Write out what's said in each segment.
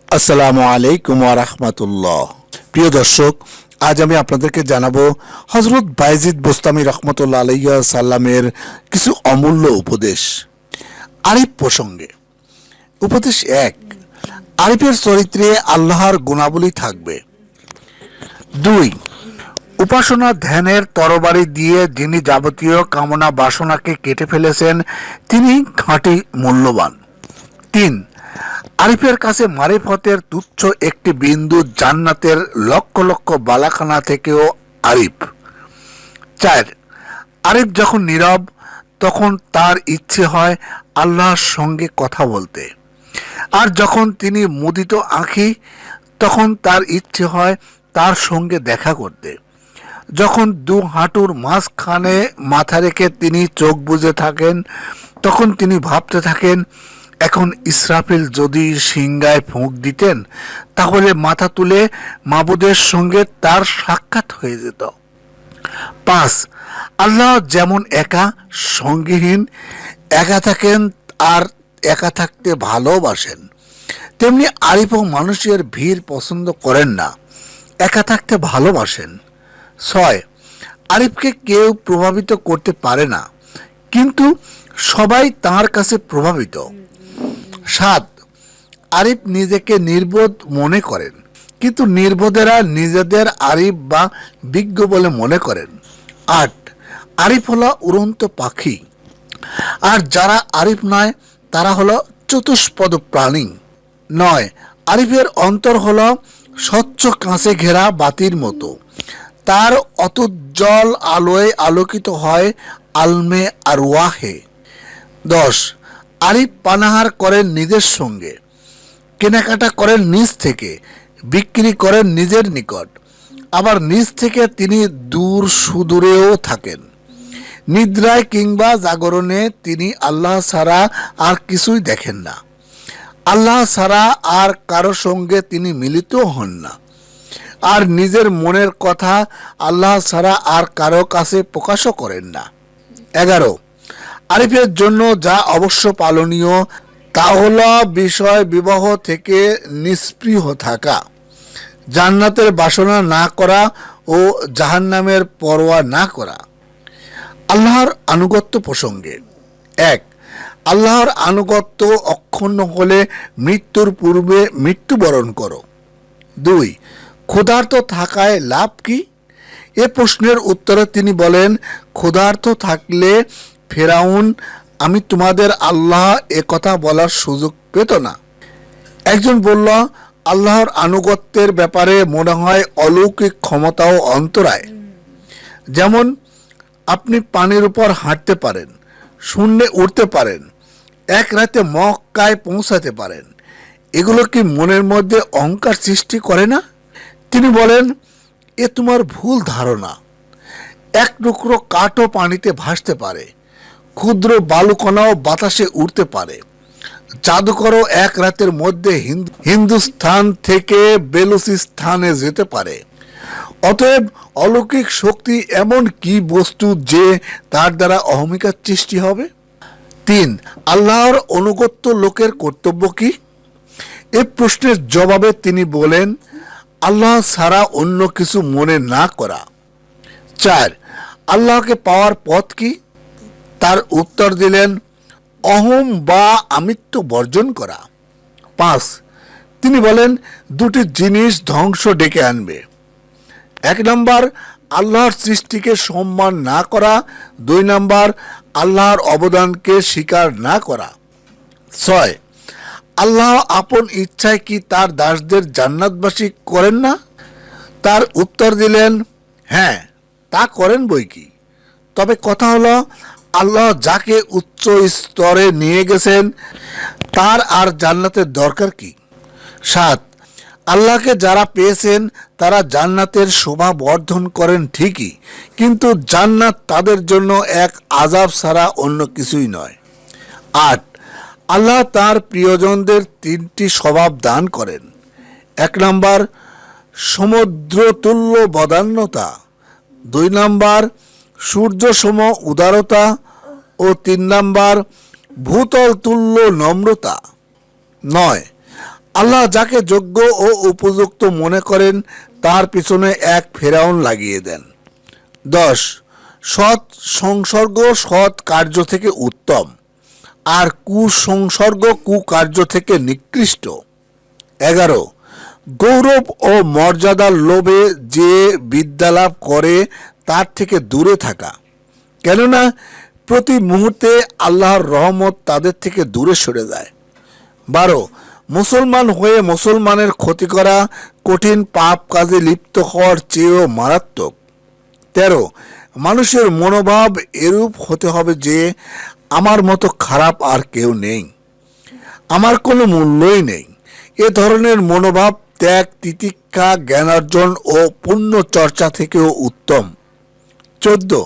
আসসালামু আলাইকুম ওয়া রাহমাতুল্লাহ। প্রিয় দর্শক, আজ আমি আপনাদেরকে জানাবো হযরত বায়জিদ বোস্তামী রহমতুল্লাহ আলাইহি সাল্লামের কিছু অমূল্য উপদেশ আরিফ প্রসঙ্গে। উপদেশ 1, আরিফের চরিত্রে আল্লাহর গুণাবলী থাকবে। 2, উপাসনা ধ্যানের তরবারি দিয়ে যিনি যাবতীয় কামনা বাসনাকে কেটে ফেলেছেন তিনি খাঁটি মূল্যবান। 3, আরিফের কাছে মারিফতের তুচ্ছ একটি বিন্দু জান্নাতের লক্ষ লক্ষ বালাখানা থেকেও আরিফ। 4, আরিফ যখন নীরব তখন তার ইচ্ছে হয় আল্লাহর সঙ্গে কথা বলতে, আর যখন তিনি মুদিত আঁখি তখন তার ইচ্ছে হয় তার সঙ্গে দেখা করতে। যখন দু হাঁটুর মাঝখানে মাথা রেখে তিনি চোখ বুজে থাকেন তখন তিনি ভাবতে থাকেন, এখন ইসরাফিল যদি সিংহায় ফুঁক দিতেন তাহলে মাথা তুলে মাবুদের সঙ্গে তার সাক্ষাৎ হয়ে যেত। 5, আল্লাহ যেমন একা সঙ্গীহীন একা থাকেন আর একা থাকতে ভালোবাসেন, তেমনি আরিফও মানুষের ভিড় পছন্দ করেন না, একা থাকতে ভালোবাসেন। 6, আরিফকে কেউ প্রভাবিত করতে পারে না, কিন্তু সবাই তার কাছে প্রভাবিত। 7, আরিফ নিজেকে নির্বোধ মনে করেন, কিন্তু নির্বোধেরা নিজেদের আরিফ বা বিজ্ঞ বলে মনে করেন। 8, আরিফ হলো উড়ন্ত পাখি, আর যারা আরিফ নয় তারা হলো চতুষ্পদ প্রাণী। 9, আরিফের অন্তর হলো স্বচ্ছ কাঁচে ঘেরা বাতির মতো, তার অতুজ্জ্বল আলোয় আলোকিত হয় আলমে আরওয়াহে। 10, আরিফ পানাহার করেন নিজের সঙ্গে, কেনাকাটা করেন নিজ থেকে, বিক্রি করেন নিজের নিকট, আবার নিজ থেকে তিনি দূর সুদূরেও থাকেন। নিদ্রায় কিংবা জাগরণে তিনি আল্লাহ ছাড়া আর কিছুই দেখেন না, আল্লাহ ছাড়া আর কারো সঙ্গে তিনি মিলিত হন না, আর নিজের মনের কথা আল্লাহ ছাড়া আর কারো কাছে প্রকাশও করেন না। 11, আরিফের জন্য যা অবশ্য পালনীয় তা হল বিষয় বিবাহ থেকে নিষ্পৃহ থাকা, জান্নাতের বাসনা না করা ও জাহান্নামের পরোয়া না করা। আল্লাহর আনুগত্য প্রসঙ্গে। 1, আল্লাহর আনুগত্য অক্ষুণ্ণ হলে মৃত্যুর পূর্বে মৃত্যুবরণ করো। 2, ক্ষুধার্ত থাকায় লাভ কি? এ প্রশ্নের উত্তরে তিনি বলেন, ক্ষুধার্ত থাকলে ফেরাউন আমি তোমাদের আল্লাহ এ কথা বলার সুযোগ পেত না। একজন বলল, আল্লাহর আনুগত্যের ব্যাপারে মনে হয় অলৌকিক ক্ষমতাও অন্তরায়। যেমন আপনি পানির উপর হাঁটতে পারেন, শূন্যে উঠতে পারেন, এক রাতে মক্কায় পৌঁছাতে পারেন, এগুলো কি মনের মধ্যে অহংকার সৃষ্টি করে না? তিনি বলেন, এ তোমার ভুল ধারণা। এক টুকরো কাঠও পানিতে ভাসতে পারে, ক্ষুদ্র বালুকণাও বাতাসে উড়তে পারে, জাদুকরও এক রাতের মধ্যে হিন্দুস্থান থেকে বেলুচিস্তানে যেতে পারে। অতএব অলৌকিক শক্তি এমন কি বস্তু যে তার দ্বারা অহমিকার সৃষ্টি হবে? 3, আল্লাহর অনুগত্য লোকের কর্তব্য কি? এ প্রশ্নের জবাবে তিনি বলেন, আল্লাহ ছাড়া অন্য কিছু মনে না করা। 4, আল্লাহকে পাওয়ার পথ কি? তার উত্তর দিলেন, অহম বা আমিত্ব বর্জন করা। 5, তিনি বলেন, দুটি জিনিস ধ্বংস ডেকে আনবে। 1 নম্বর, আল্লাহর সৃষ্টিকে সম্মান না করা। 2 নম্বর, আল্লাহর অবদানকে স্বীকার না করা। 6, আল্লাহ আপন ইচ্ছায় কি তার দাসদের জান্নাতবাসী করেন না? তার উত্তর দিলেন, হ্যাঁ তা করেন বই কি, তবে কথা হলো আল্লাহ যাকে উচ্চ স্তরে নিয়ে গেছেন তার আর জান্নাতের দরকার কি? 7, আল্লাহকে যারা পেয়েছেন তারা জান্নাতের শোভা বর্ধন করেন ঠিকই, কিন্তু জান্নাত তাদের জন্য এক আযাব ছাড়া অন্য কিছুই নয়। 8, আল্লাহ তার প্রিয়জনদের 3টি স্বভাব দান করেন। 1 নম্বর, সমুদ্রতুল্য বদান্যতা। 2 নম্বর, সূর্যসম উদারতা। ও 3 নম্বর, ভূতল তুল্য নম্রতা। 9, আল্লাহ যাকে যোগ্য ও উপযুক্ত মনে করেন তার পিছনে এক ফেরাউন লাগিয়ে দেন। 10 সৎ সংসর্গ সৎ কার্য থেকে উত্তম, আর কুসংসর্গ কুকার্য থেকে নিকৃষ্ট। 11 গৌরব ও মর্যাদার লোভে যে বিদ্যা লাভ করে তার থেকে দূরে থাকা, কেননা প্রতি মুহূর্তে আল্লাহর রহমত তাদের থেকে দূরে সরে যায়। 12 মুসলমান হয়ে মুসলমানের ক্ষতি করা কঠিন পাপ কাজে লিপ্ত হওয়ার চেয়েও মারাত্মক। 13 মানুষের মনোভাব এরূপ হতে হবে যে আমার মতো খারাপ আর কেউ নেই, আমার কোনো মূল্যই নেই। এ ধরনের মনোভাব ত্যাগ, তিতিক্ষা, জ্ঞানার্জন ও পুণ্য চর্চা থেকেও উত্তম। 14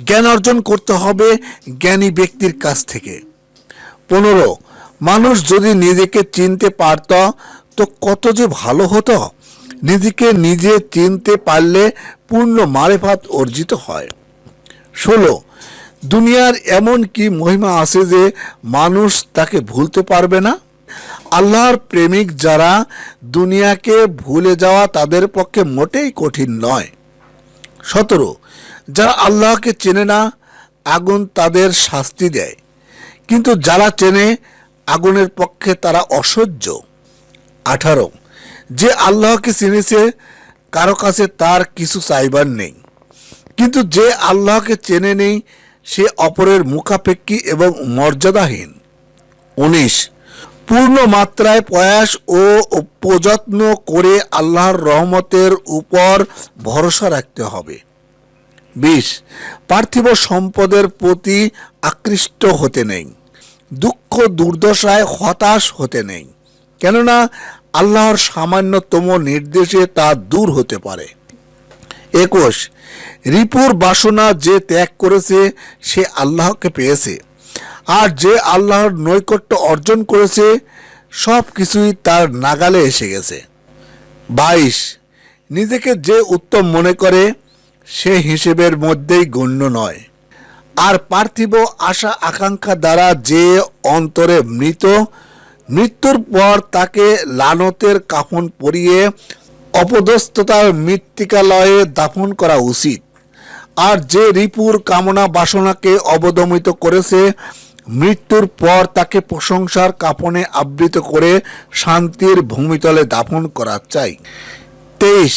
জ্ঞান অর্জন করতে হবে জ্ঞানী ব্যক্তির কাছ থেকে। 15 মানুষ যদি নিজেকে চিনতে পারত তো কত যে ভালো হতো। নিজেকে নিজে চিনতে পারলে পূর্ণ মারেফাত অর্জিত হয়। 16 দুনিয়ার এমন কি মহিমা আছে যে মানুষ তাকে ভুলতে পারবে না। আল্লাহর প্রেমিক যারা, দুনিয়াকে ভুলে যাওয়া তাদের পক্ষে মোটেই কঠিন নয়। 17 যারা আল্লাহকে চেনে না, আগুন তাদের শাস্তি দেয়, কিন্তু যারা চেনে আগুনের পক্ষে তারা অসহ্য। 18 যে আল্লাহকে চিনেছে কারো কাছে তার কিছু চাইবার নেই, কিন্তু যে আল্লাহকে চেনে নেই সে অপরের মুখাপেক্ষী এবং মর্যাদাহীন। 19 পূর্ণ মাত্রায় প্রয়াস ও প্রযত্ন করে আল্লাহর রহমতের উপর ভরসা রাখতে হবে। 20 পার্থিব সম্পদের প্রতি আকৃষ্ট হতে নেই, দুঃখ দুর্দশায় হতাশ হতে নেই, কেননা আল্লাহর সামান্যতম নির্দেশে তা দূর হতে পারে। 21 রিপুর বাসনা যে ত্যাগ করেছে সে আল্লাহকে পেয়েছে, আর যে আল্লাহর নৈকট্য অর্জন করেছে সব কিছুই তার নাগালে এসে গেছে। 22 নিজেকে যে উত্তম মনে করে সে হিসেবের মধ্যেই গণ্য নয়, আর পার্থিব আশা আকাঙ্ক্ষা দ্বারা যে অন্তরে মৃত্যুর পর তাকে লানতের কাফন পরিয়ে অপদস্থতার মৃত্তিকালয়ে দাফন করা উচিত। আর যে রিপুর কামনা বাসনাকে অবদমিত করেছে মৃত্যুর পর তাকে প্রশংসার কাফনে আবৃত করে শান্তির ভূমিতলে দাফন করা চাই। 23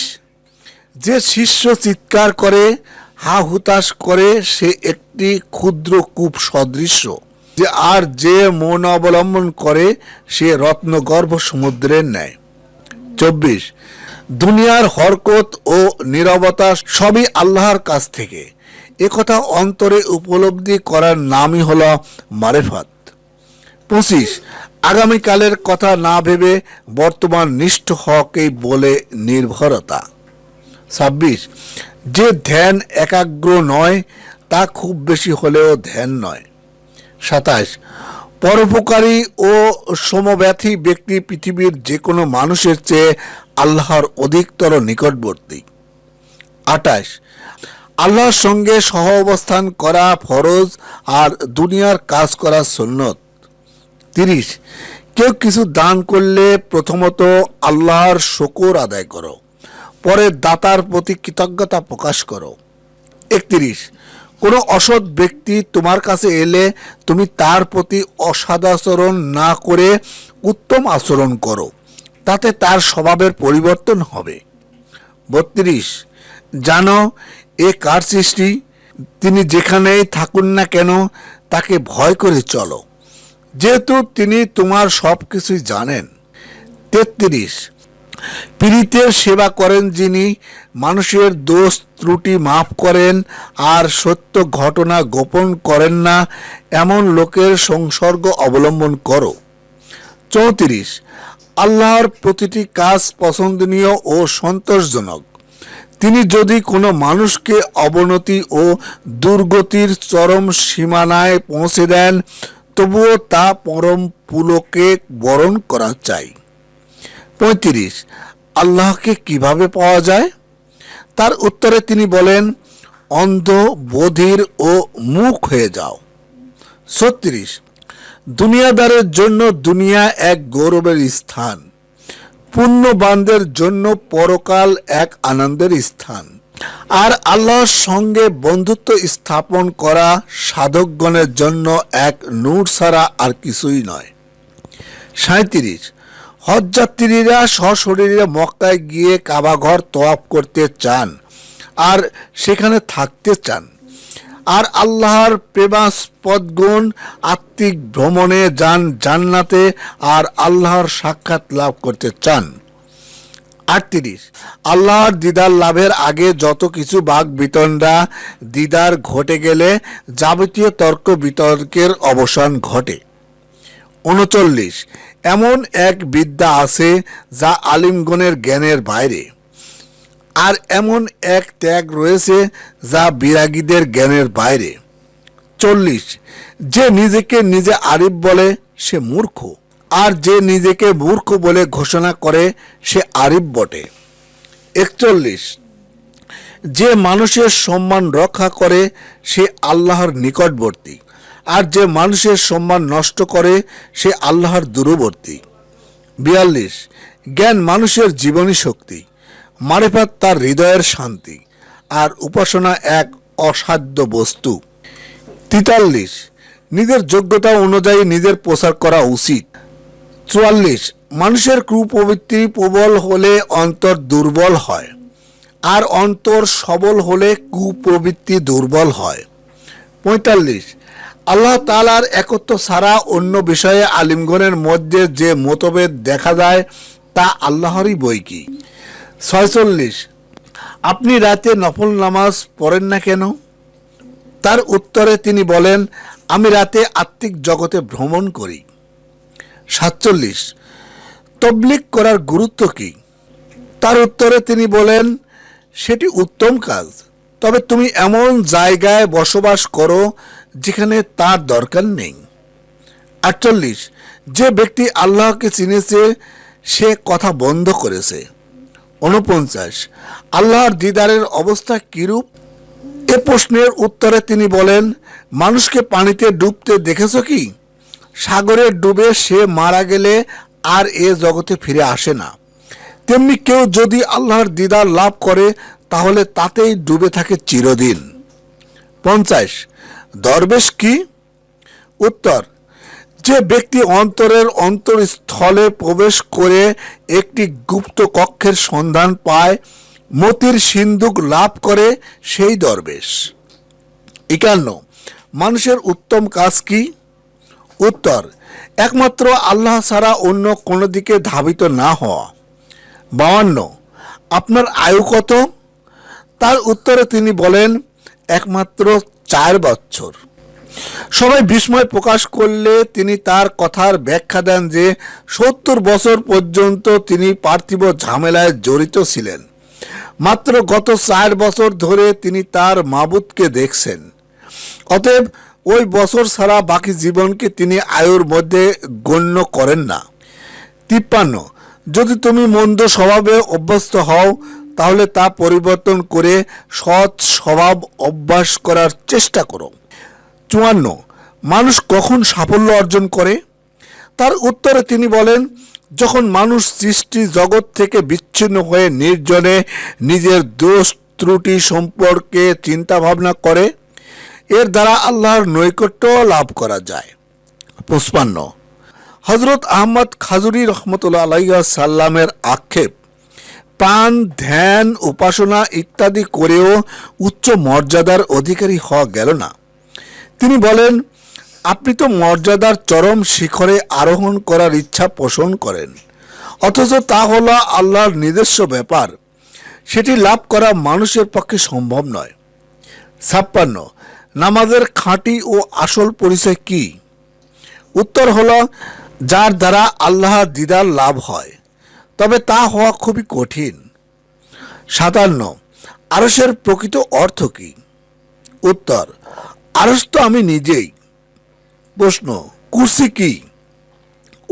যে শিষ্য চিৎকার করে হা হুতাশ করে সে একটি ক্ষুদ্র কূপ সদৃশ্য, আর যে মৌন অবলম্বন করে সে রত্নগর্ভ সমুদ্রের ন্যায়। 24 দুনিয়ার হরকত ও নীরবতা সবই আল্লাহর কাছ থেকে, একথা অন্তরে উপলব্ধি করার নামই হলো মারেফাত। 25 আগামীকালের কথা না ভেবে বর্তমান নিষ্ঠ হকেই বলে নির্ভরতা। 26 যে ধ্যান একাগ্র নয় তা খুব বেশি হলেও ধ্যান নয়। 27 পরোপকারী ও সমব্যথী ব্যক্তি পৃথিবীর যে কোনো মানুষের চেয়ে আল্লাহর অধিকতর নিকটবর্তী। 28 আল্লাহর সঙ্গে সহ অবস্থান করা ফরজ আর দুনিয়ার কাজ করা সুন্নত। 30 কেউ কিছু দান করলে প্রথমত আল্লাহর শুকর আদায় করো, পরে দাতার প্রতি কৃতজ্ঞতা প্রকাশ করো। 31 কোনো অসৎ ব্যক্তি তোমার কাছে এলে তুমি তার প্রতি অসদাচরণ না করে উত্তম আচরণ করো, তাতে তার স্বভাবের পরিবর্তন হবে। 32 জানো এ কার সৃষ্টি, তিনি যেখানেই থাকুন না কেন তাকে ভয় করে চলো, যেহেতু তিনি তোমার সব কিছুই জানেন। 33 পীড়িতের সেবা করেন যিনি, মানুষের দোষ ত্রুটি মাফ করেন আর সত্য ঘটনা গোপন করেন না, এমন লোকের সংসর্গ অবলম্বন করো। 34 আল্লাহর প্রতিটি কাজ পছন্দনীয় ও সন্তোষজনক। তিনি যদি কোনো মানুষকে অবনতি ও দুর্গতির চরম সীমানায় পৌঁছে দেন তবুও তা পরম পুলকে বরণ করা চাই। 35 আল্লাহকে কিভাবে পাওয়া যায়? তার উত্তরে তিনি বলেন, অন্ধ, বধির ও মূক হয়ে যাও। 36 দুনিয়াদারের জন্য দুনিয়া এক গৌরবের স্থান, পুণ্যবানদের জন্য পরকাল এক আনন্দের স্থান, আর আল্লাহর সঙ্গে বন্ধুত্ব স্থাপন করা সাধকগণের জন্য এক নূর ছাড়া আর কিছুই নয়। 37, হজযাত্রীরা সশরীরে মক্কায় গিয়ে কাবাঘর তওয়াফ করতে চান আর সেখানে থাকতে চান, আর আল্লাহর প্রেমাস্পদ গুণ আত্মিক ভ্রমণে যান জান্নাতে আর আল্লাহর সাক্ষাৎ লাভ করতে চান। 38, আল্লাহর দিদার লাভের আগে যত কিছু বাক বিতণ্ডা, দিদার ঘটে গেলে যাবতীয় তর্ক বিতর্কের অবসান ঘটে। 39, এমন এক বিদ্যা আছে যা আলিমগণের জ্ঞানের বাইরে, আর এমন এক ত্যাগ রয়েছে যা বিরাগীদের জ্ঞানের বাইরে। 40, যে নিজেকে নিজে আরিফ বলে সে মূর্খ, আর যে নিজেকে মূর্খ বলে ঘোষণা করে সে আরিফ বটে। 41, যে মানুষের সম্মান রক্ষা করে সে আল্লাহর নিকটবর্তী, আর যে মানুষের সম্মান নষ্ট করে সে আল্লাহর দূরবর্তী। 42, জ্ঞান মানুষের জীবনী শক্তি, মারিফাত তার হৃদয়ের শান্তি, আর উপাসনা এক অসাধ্য বস্তু। 43, নিজের যোগ্যতা অনুযায়ী নিজের প্রচার করা উচিত। 44, মানুষের কুপ্রবৃত্তি প্রবল হলে অন্তর দুর্বল হয়, আর অন্তর সবল হলে কুপ্রবৃত্তি দুর্বল হয়। 45, আল্লাহ তাআলার একত্ব ছাড়া অন্য বিষয়ে আলিমগণের মধ্যে যে মতভেদ দেখা যায় তা আল্লাহরই বৈকি। 46, আপনি রাতে নফল নামাজ পড়েন না কেন? তার উত্তরে তিনি বলেন, আমি রাতে আত্মিক জগতে ভ্রমণ করি। 47, তবলিগ করার গুরুত্ব কি? তার উত্তরে তিনি বলেন, সেটি উত্তম কাজ, তবে তুমি এমন জায়গায় বসবাস করো যেখানে তার দরকার নেই। 48, যে ব্যক্তি আল্লাহকে চিনেছে সে কথা বন্ধ করেছে। 49, আল্লাহর দিদারের অবস্থা কিরূপ? এ প্রশ্নের উত্তরে তিনি বলেন, মানুষকে পানিতে ডুবতে দেখেছ কি? সাগরে ডুবে সে মারা গেলে আর এ জগতে ফিরে আসে না। তেমনি কেউ যদি আল্লাহর দিদার লাভ করে তাহলে তাতেই ডুবে থাকে চিরদিন। 50, দরবেশ কি? উত্তর, যে ব্যক্তি অন্তরের অন্তরস্থলে প্রবেশ করে একটি গুপ্ত কক্ষের সন্ধান পায়, মতির সিন্ধুক লাভ করে, সেই দরবেশ। 51, মানুষের উত্তম কাজ কি? উত্তর, একমাত্র আল্লাহ ছাড়া অন্য কোনো দিকে ধাবিত না হওয়া। 52, আপনার আয়ু কত? তার উত্তরে তিনি বলেন, একমাত্র 4 বছর। সবাই বিস্ময় প্রকাশ করলে তিনি তার কথার ব্যাখ্যা দেন যে 70 বছর পর্যন্ত তিনি পার্থিব ঝামেলায় জড়িত ছিলেন। মাত্র গত 4 বছর ধরে তিনি তার মাবুদকে দেখছেন। অতএব ওই বছর ছাড়া বাকি জীবনকে তিনি আয়ুর মধ্যে গণ্য করেন না। 53, যদি তুমি মন্দ স্বভাবে অভ্যস্ত হও তাহলে তা পরিবর্তন করে সৎ স্বভাব অভ্যাস করার চেষ্টা করো। 54, মানুষ কখন সাফল্য অর্জন করে? তার উত্তরে তিনি বলেন, যখন মানুষ সৃষ্টি জগৎ থেকে বিচ্ছিন্ন হয়ে নির্জনে নিজের দোষ ত্রুটি সম্পর্কে চিন্তা ভাবনা করে, এর দ্বারা আল্লাহর নৈকট্য লাভ করা যায়। 55, হযরত আহমদ খাজুরি রহমতুল্লাহ আলাইহি সাল্লামের আক্ষেপ, প্রাণ ধ্যান উপাসনা ইত্যাদি করেও উচ্চ মর্যাদার অধিকারী হওয়া গেল না। তিনি বলেন, আপনি তো মর্যাদার চরম শিখরে আরোহণ করার ইচ্ছা পোষণ করেন, অথচ তা হলো আল্লাহর নিজস্ব ব্যাপার, সেটি লাভ করা মানুষের পক্ষে সম্ভব নয়। 56, নামাজের খাঁটি ও আসল পরিচয় কি? উত্তর হলো, যার দ্বারা আল্লাহর দিদার লাভ হয়, তবে তা হওয়া খুবই কঠিন। 57, আরশের প্রকৃত অর্থ কি? উত্তর, আরশ তো আমি নিজেই। প্রশ্ন, কুরসি কি?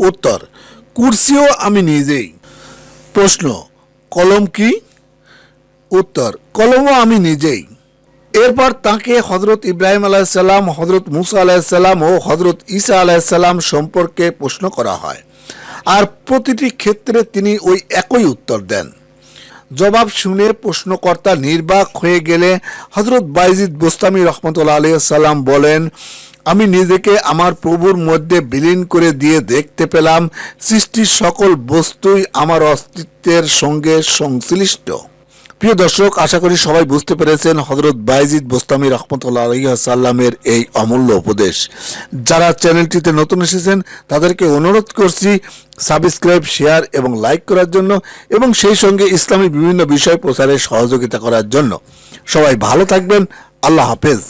উত্তর, কুরসিও আমি নিজেই। প্রশ্ন, কলম কি? উত্তর, কলমও আমি নিজেই। এরপর তাকে হজরত ইব্রাহিম আলাইসাল্লাম, হজরত মুসা আলাইসাল্লাম ও হজরত ঈসা আলাইসাল্লাম সম্পর্কে প্রশ্ন করা হয়, আর প্রতিটি ক্ষেত্রে তিনি ওই একই উত্তর দেন। জবাব শুনে প্রশ্নকর্তা নির্বাক হয়ে গেলে হজরত বাইজিদ বোস্তামি রহমতুল্লাহ আলাইহি সাল্লাম বলেন, আমি নিজেকে আমার প্রভুর মধ্যে বিলীন করে দিয়ে দেখতে পেলাম সৃষ্টির সকল বস্তুই আমার অস্তিত্বের সঙ্গে সংশ্লিষ্ট। প্রিয় দর্শক, আশা করি সবাই বুঝতে পেরেছেন হজরত বাইজিদ বোস্তামি রহমতুল্লাহ আলাইহি সাল্লামের এই অমূল্য উপদেশ। যারা চ্যানেলটিতে নতুন এসেছেন তাদেরকে অনুরোধ করছি সাবস্ক্রাইব, শেয়ার এবং লাইক করার জন্য, এবং সেই সঙ্গে ইসলামী বিভিন্ন বিষয় প্রচারে সহযোগিতা করার জন্য। সবাই ভালো থাকবেন। আল্লাহ হাফেজ।